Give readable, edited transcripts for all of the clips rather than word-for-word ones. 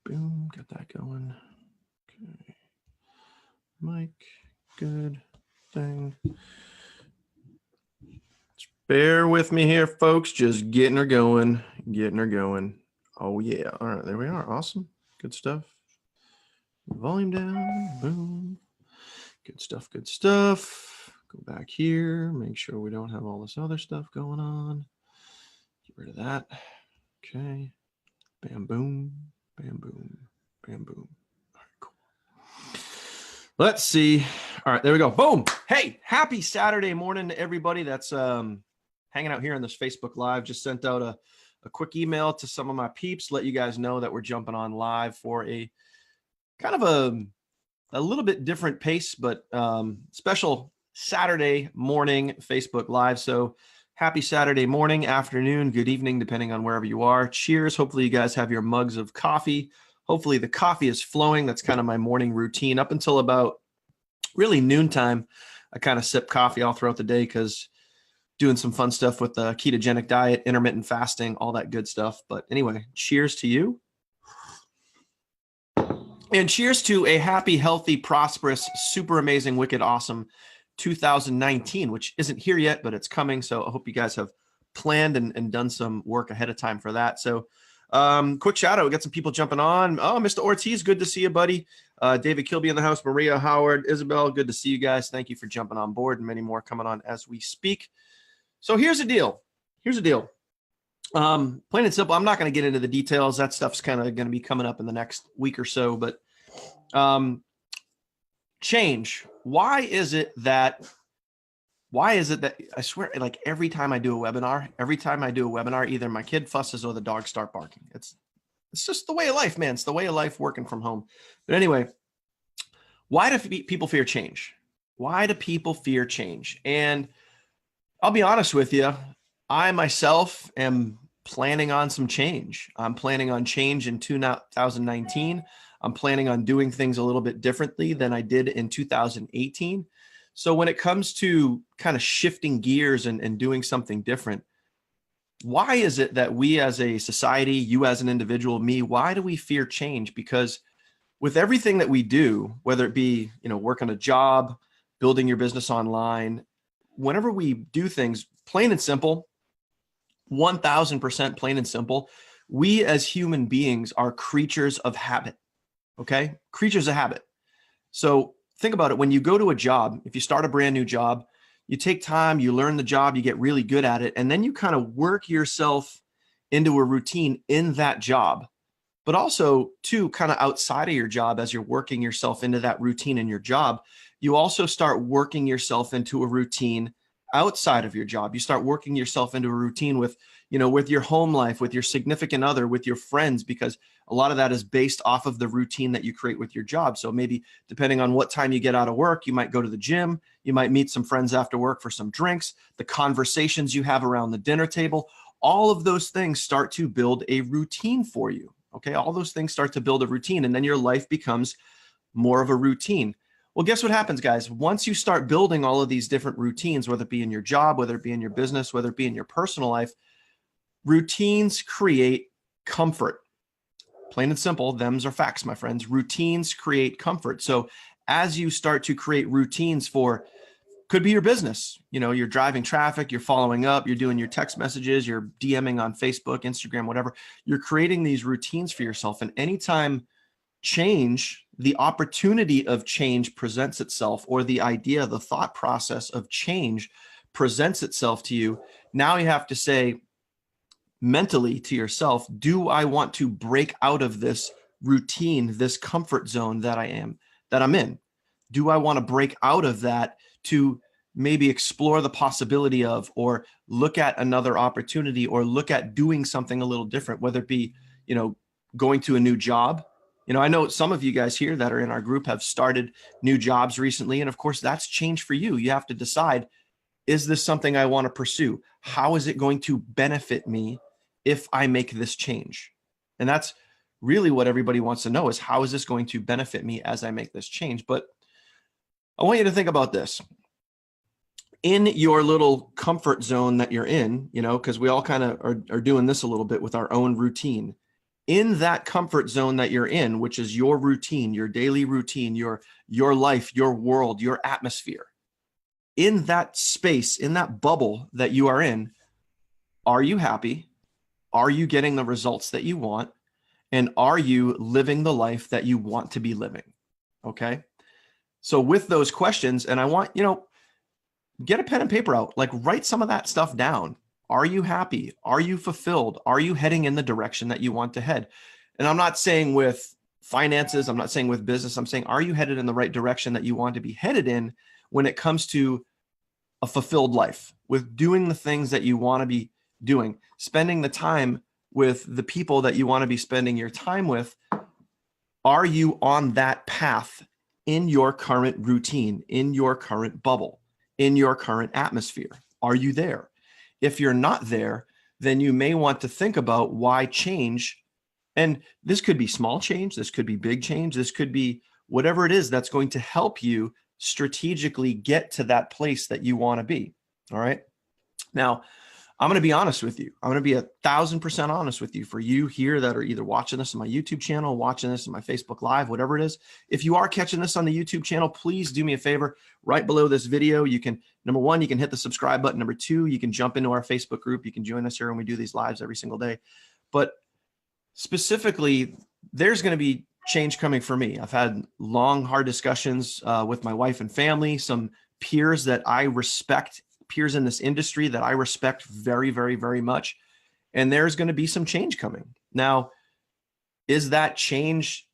Boom, got that going. Okay. Mic, good thing. Just bear with me here, folks. Just getting her going, Oh yeah, all right, there we are. Awesome, good stuff. Volume down, boom. Good stuff, good stuff. Go back here, make sure we don't have all this other stuff going on. Get rid of that. Okay, bam, boom, bam, boom, bam, boom. All right, cool. Let's see. All right, there we go. Boom. Hey, happy Saturday morning to everybody that's hanging out here on this Facebook Live. Just sent out a quick email to some of my peeps, let you guys know that we're jumping on live for a kind of a little bit different pace, but special Saturday morning Facebook Live. So happy Saturday morning, afternoon, good evening, depending on wherever you are. Cheers. Hopefully you guys have your mugs of coffee. Hopefully the coffee is flowing. That's kind of my morning routine up until about really noontime. I kind of sip coffee all throughout the day because doing some fun stuff with the ketogenic diet, intermittent fasting, all that good stuff. But anyway, cheers to you. And cheers to a happy, healthy, prosperous, super amazing, wicked, awesome 2019, which isn't here yet, but it's coming. So I hope you guys have planned and done some work ahead of time for that. So quick shout out. We got some people jumping on. Oh, Mr. Ortiz, good to see you, buddy. David Kilby in the house, Maria, Howard, Isabel, good to see you guys. Thank you for jumping on board, and many more coming on as we speak. So here's the deal. Plain and simple. I'm not going to get into the details. That stuff's kind of going to be coming up in the next week or so, but change. Why is it that I swear, like every time I do a webinar, either my kid fusses or the dogs start barking. It's just the way of life, man. It's the way of life working from home. But anyway, why do people fear change? And I'll be honest with you. I myself am planning on some change. I'm planning on change in 2019. I'm planning on doing things a little bit differently than I did in 2018. So when it comes to kind of shifting gears and doing something different, why is it that we as a society, you as an individual, me, why do we fear change? Because with everything that we do, whether it be, working a job, building your business online, whenever we do things, plain and simple, 1000% plain and simple, we as human beings are creatures of habit. Okay? Creatures of habit. So think about it. When you go to a job, if you start a brand new job, you take time, you learn the job, you get really good at it, and then you kind of work yourself into a routine in that job. But also, too, kind of outside of your job, as you're working yourself into that routine in your job, you also start working yourself into a routine outside of your job. You start working yourself into a routine with your home life, with your significant other, with your friends, because a lot of that is based off of the routine that you create with your job. So maybe depending on what time you get out of work, you might go to the gym, you might meet some friends after work for some drinks, the conversations you have around the dinner table, all of those things start to build a routine for you. Okay, all those things start to build a routine, and then your life becomes more of a routine. Well, guess what happens, guys? Once you start building all of these different routines, whether it be in your job, whether it be in your business, whether it be in your personal life, routines create comfort. Plain and simple, them's are facts, my friends. Routines create comfort. So as you start to create routines for, could be your business, you're driving traffic, you're following up, you're doing your text messages, you're DMing on Facebook, Instagram, whatever, you're creating these routines for yourself. And anytime the opportunity of change presents itself, or the idea, the thought process of change presents itself to you, now you have to say mentally to yourself, do I want to break out of this routine, this comfort zone that I'm in? Do I want to break out of that to maybe explore the possibility of, or look at another opportunity, or look at doing something a little different, whether it be, going to a new job. I know some of you guys here that are in our group have started new jobs recently. And of course, that's change for you. You have to decide, is this something I want to pursue? How is it going to benefit me if I make this change? And that's really what everybody wants to know, is how is this going to benefit me as I make this change? But I want you to think about this. in your little comfort zone that you're in, because we all kind of are doing this a little bit with our own routine. In that comfort zone that you're in, which is your routine, your daily routine, your life, your world, your atmosphere, in that space, in that bubble that you are in, are you happy? Are you getting the results that you want? And are you living the life that you want to be living? Okay. So with those questions, and I want, get a pen and paper out, like write some of that stuff down. Are you happy? Are you fulfilled? Are you heading in the direction that you want to head? And I'm not saying with finances, I'm not saying with business, I'm saying, are you headed in the right direction that you want to be headed in when it comes to a fulfilled life, with doing the things that you want to be doing, spending the time with the people that you want to be spending your time with? Are you on that path in your current routine, in your current bubble, in your current atmosphere? Are you there? If you're not there, then you may want to think about why change. And this could be small change. This could be big change. This could be whatever it is that's going to help you strategically get to that place that you want to be. All right. Now, I'm going to be honest with you. I'm going to be 1,000% honest with you, for you here that are either watching this on my YouTube channel, watching this on my Facebook Live, whatever it is. If you are catching this on the YouTube channel, please do me a favor. Right below this video, you can, number one, you can hit the subscribe button. Number two, you can jump into our Facebook group. You can join us here when we do these lives every single day. But specifically, there's going to be change coming for me. I've had long, hard discussions with my wife and family, some peers that I respect, peers in this industry that I respect very, very, very much. And there's going to be some change coming. Now, is that change,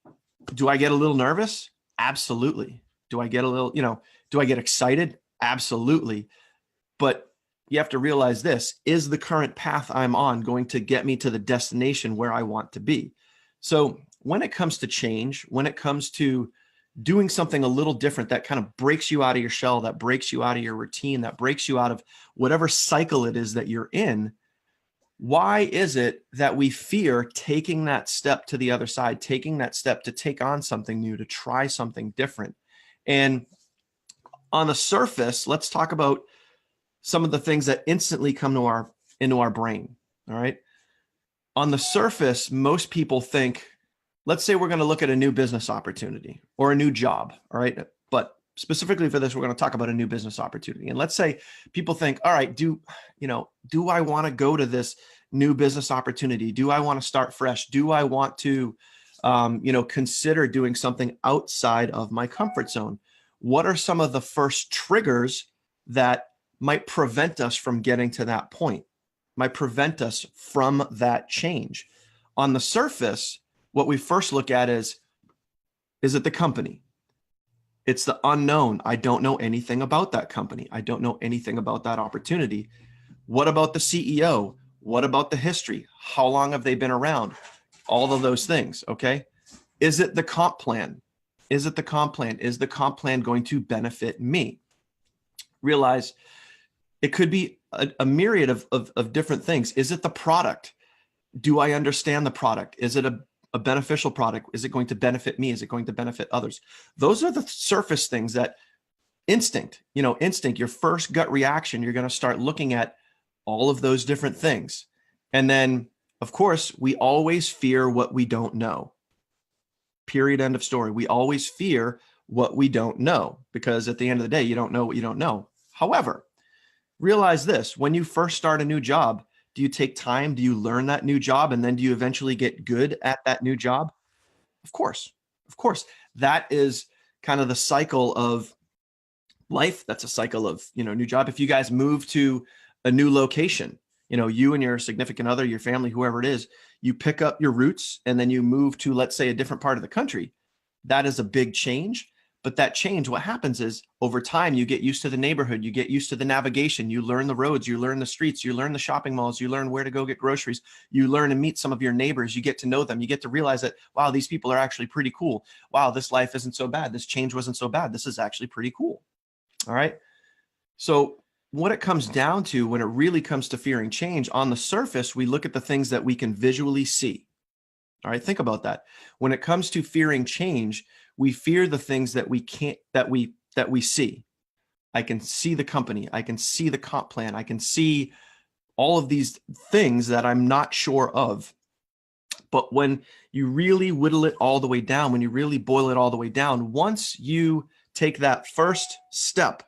do I get a little nervous? Absolutely. Do I get a little, do I get excited? Absolutely. But you have to realize this: is the current path I'm on going to get me to the destination where I want to be? So when it comes to change, when it comes to doing something a little different that kind of breaks you out of your shell, that breaks you out of your routine, that breaks you out of whatever cycle it is that you're in, why is it that we fear taking that step to the other side, taking that step to take on something new, to try something different? And on the surface, let's talk about some of the things that instantly come to into our brain. All right. On the surface, most people think, let's say we're going to look at a new business opportunity or a new job. All right. But specifically for this, we're going to talk about a new business opportunity. And let's say people think, all right, do I want to go to this new business opportunity? Do I want to start fresh? Do I want to, consider doing something outside of my comfort zone? What are some of the first triggers that might prevent us from getting to that point, might prevent us from that change? On the surface, what we first look at is it the company? It's the unknown. I don't know anything about that company. I don't know anything about that opportunity. What about the CEO? What about the history? How long have they been around? All of those things, okay? Is it the comp plan? Is it the comp plan? Is the comp plan going to benefit me? Realize it could be a myriad of different things. Is it the product? Do I understand the product? Is it a beneficial product? Is it going to benefit me? Is it going to benefit others? Those are the surface things that instinct, your first gut reaction, you're going to start looking at all of those different things. And then, of course, we always fear what we don't know. Period. End of story. We always fear what we don't know, because at the end of the day, you don't know what you don't know. However, realize this: when you first start a new job, do you take time? Do you learn that new job? And then do you eventually get good at that new job? Of course. Of course. That is kind of the cycle of life. That's a cycle of, new job. If you guys move to a new location, you and your significant other, your family, whoever it is, you pick up your roots and then you move to, let's say, a different part of the country. That is a big change. But that change, what happens is over time, you get used to the neighborhood, you get used to the navigation, you learn the roads, you learn the streets, you learn the shopping malls, you learn where to go get groceries, you learn and meet some of your neighbors, you get to know them, you get to realize that, wow, these people are actually pretty cool. Wow, this life isn't so bad. This change wasn't so bad. This is actually pretty cool. All right. So what it comes down to when it really comes to fearing change, on the surface, we look at the things that we can visually see. All right. Think about that. When it comes to fearing change, we fear the things that we can't, that we see. I can see the company. I can see the comp plan. I can see all of these things that I'm not sure of. But when you really whittle it all the way down, when you really boil it all the way down, once you take that first step,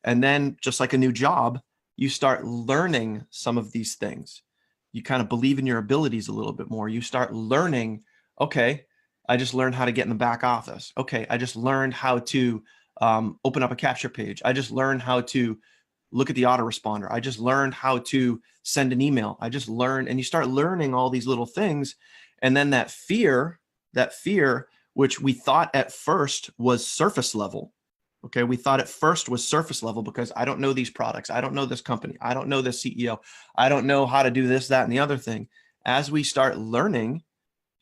and then just like a new job, you start learning some of these things. You kind of believe in your abilities a little bit more. You start learning, okay, I just learned how to get in the back office. Okay, I just learned how to open up a capture page. I just learned how to look at the autoresponder. I just learned how to send an email. I just learned, and you start learning all these little things. And then that fear, which we thought at first was surface level. Okay. We thought at first was surface level because I don't know these products. I don't know this company. I don't know this CEO. I don't know how to do this, that, and the other thing. As we start learning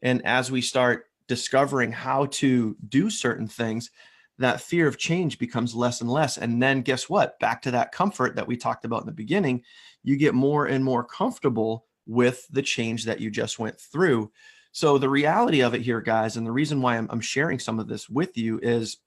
and as we start discovering how to do certain things, that fear of change becomes less and less. And then guess what? Back to that comfort that we talked about in the beginning, you get more and more comfortable with the change that you just went through. So the reality of it here, guys, and the reason why I'm sharing some of this with you is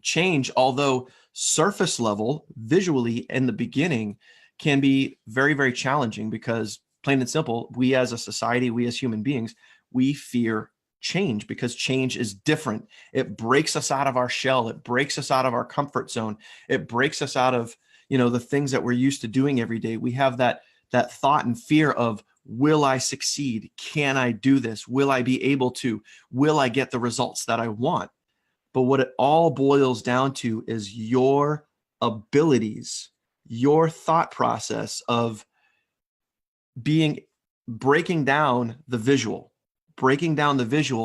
change, although surface level visually in the beginning, can be very, very challenging because plain and simple, we as a society, we as human beings, we fear change because change is different. It breaks us out of our shell. It breaks us out of our comfort zone. It breaks us out of, the things that we're used to doing every day. We have that thought and fear of, will I succeed? Can I do this? Will I be able to? Will I get the results that I want? But what it all boils down to is your abilities, your thought process of breaking down the visual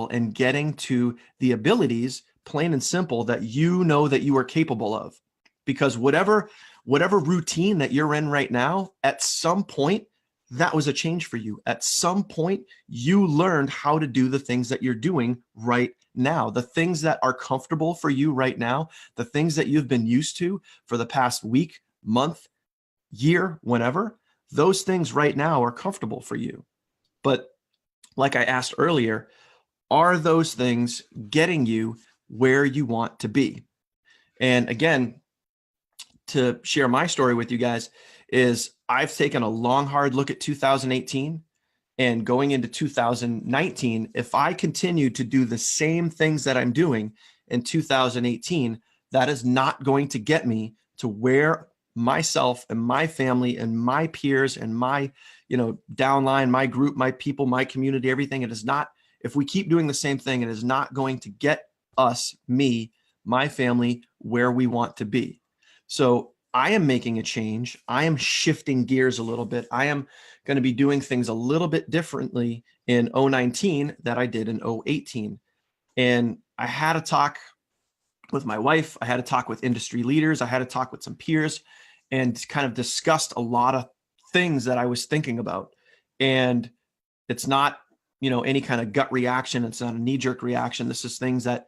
and getting to the abilities, plain and simple, that you know that you are capable of. Because whatever routine that you're in right now, at some point, that was a change for you. At some point, you learned how to do the things that you're doing right now, the things that are comfortable for you right now, the things that you've been used to for the past week, month, year, whenever, those things right now are comfortable for you. But like I asked earlier, are those things getting you where you want to be? And again, to share my story with you guys is I've taken a long, hard look at 2018 and going into 2019. If I continue to do the same things that I'm doing in 2018, that is not going to get me to where myself and my family and my peers and my, downline, my group, my people, my community, everything. It is not, if we keep doing the same thing, it is not going to get us, me, my family, where we want to be. So I am making a change. I am shifting gears a little bit. I am going to be doing things a little bit differently in 2019 that I did in 2018. And I had a talk with my wife. I had a talk with industry leaders. I had a talk with some peers and kind of discussed a lot of things that I was thinking about. And it's not, any kind of gut reaction. It's not a knee-jerk reaction. This is things that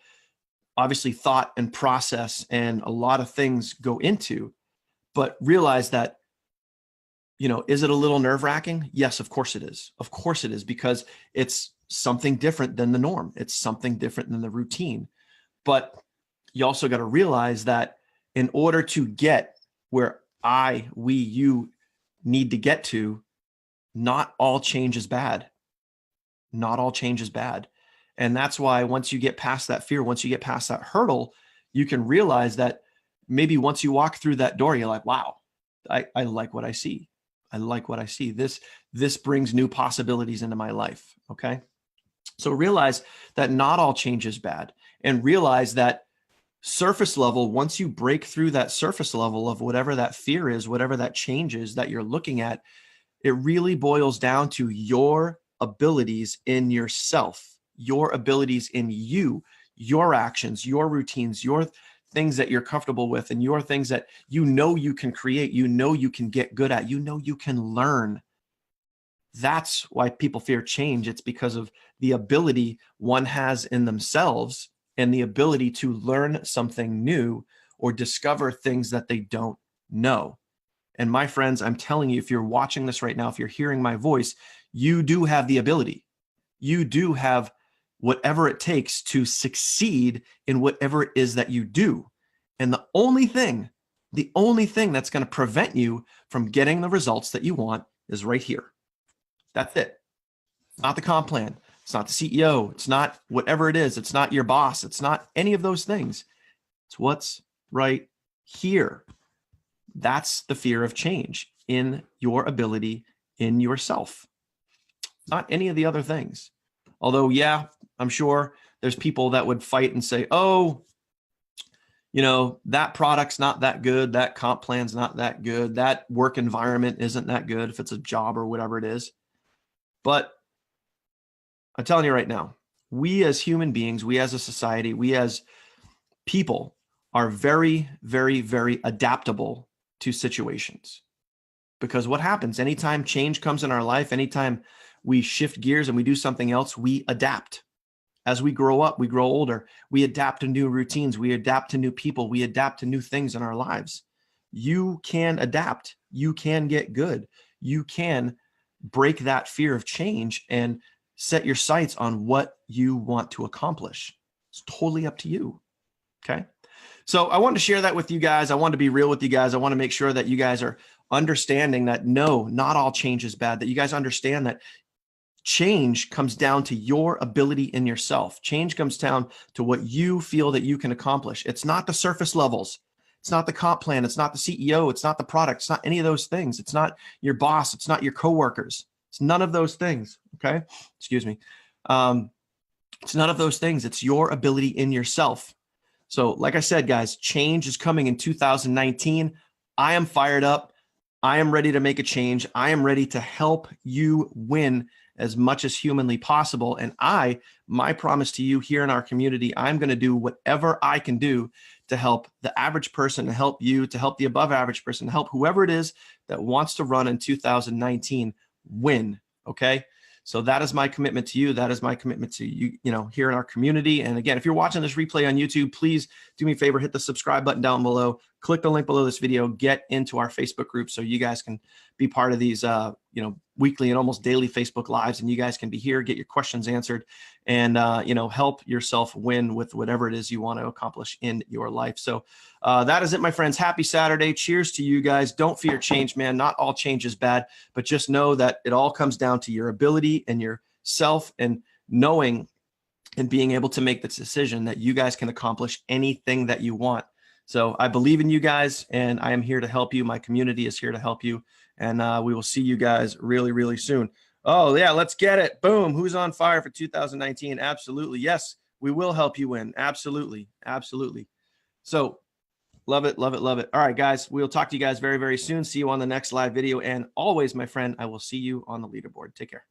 obviously thought and process and a lot of things go into, but realize that, is it a little nerve-wracking? Yes, of course it is. Of course it is, because it's something different than the norm. It's something different than the routine. But you also got to realize that in order to get where you need to get to, not all change is bad. Not all change is bad. And that's why once you get past that fear, once you get past that hurdle, you can realize that maybe once you walk through that door, you're like, wow, I like what I see. I like what I see. This brings new possibilities into my life. Okay. So realize that not all change is bad, and realize that surface level, once you break through that surface level of whatever that fear is, whatever that change is that you're looking at, it really boils down to your abilities in yourself, your abilities in you, your actions, your routines, your things that you're comfortable with, and your things that you can create, you can get good at, you can learn. That's why people fear change. It's because of the ability one has in themselves and the ability to learn something new or discover things that they don't know. And my friends, I'm telling you, if you're watching this right now, if you're hearing my voice, you do have the ability. You do have whatever it takes to succeed in whatever it is that you do. And the only thing that's going to prevent you from getting the results that you want is right here. That's it. It's not the comp plan. It's not the CEO. It's not whatever it is. It's not your boss. It's not any of those things. It's what's right here. That's the fear of change in your ability, in yourself. Not any of the other things. Although, yeah, I'm sure there's people that would fight and say, oh, you know, that product's not that good. That comp plan's not that good. That work environment isn't that good if it's a job or whatever it is. But I'm telling you right now, we as human beings, we as a society, we as people are very, very, very adaptable to situations. Because what happens anytime change comes in our life, anytime we shift gears and we do something else, we adapt. As we grow up, we grow older, we adapt to new routines, we adapt to new people, we adapt to new things in our lives. You can adapt. You can get good. You can break that fear of change and set your sights on what you want to accomplish. It's totally up to you. Okay. So I wanted to share that with you guys. I wanted to be real with you guys. I want to make sure that you guys are understanding that no, not all change is bad, that you guys understand that change comes down to your ability in yourself. Change comes down to what you feel that you can accomplish. It's not the surface levels. It's not the comp plan. It's not the CEO. It's not the product. It's not any of those things. It's not your boss. It's not your coworkers. It's none of those things. Okay. Excuse me. It's none of those things. It's your ability in yourself. So like I said, guys, change is coming in 2019. I am fired up. I am ready to make a change. I am ready to help you win as much as humanly possible. And my promise to you here in our community, I'm going to do whatever I can do to help the average person, to help you, to help the above average person, to help whoever it is that wants to run in 2019 win. Okay. So that is my commitment to you. That is my commitment to you, here in our community. And again, if you're watching this replay on YouTube, please do me a favor, hit the subscribe button down below, click the link below this video, get into our Facebook group so you guys can be part of these, weekly and almost daily Facebook lives. And you guys can be here, get your questions answered, and, help yourself win with whatever it is you want to accomplish in your life. So that is it, my friends. Happy Saturday. Cheers to you guys. Don't fear change, man. Not all change is bad, but just know that it all comes down to your ability and yourself and knowing and being able to make this decision that you guys can accomplish anything that you want. So I believe in you guys, and I am here to help you. My community is here to help you. And we will see you guys really, really soon. Oh, yeah, let's get it. Boom. Who's on fire for 2019? Absolutely. Yes, we will help you win. Absolutely. Absolutely. So love it, love it, love it. All right, guys, we'll talk to you guys very, very soon. See you on the next live video. And always, my friend, I will see you on the leaderboard. Take care.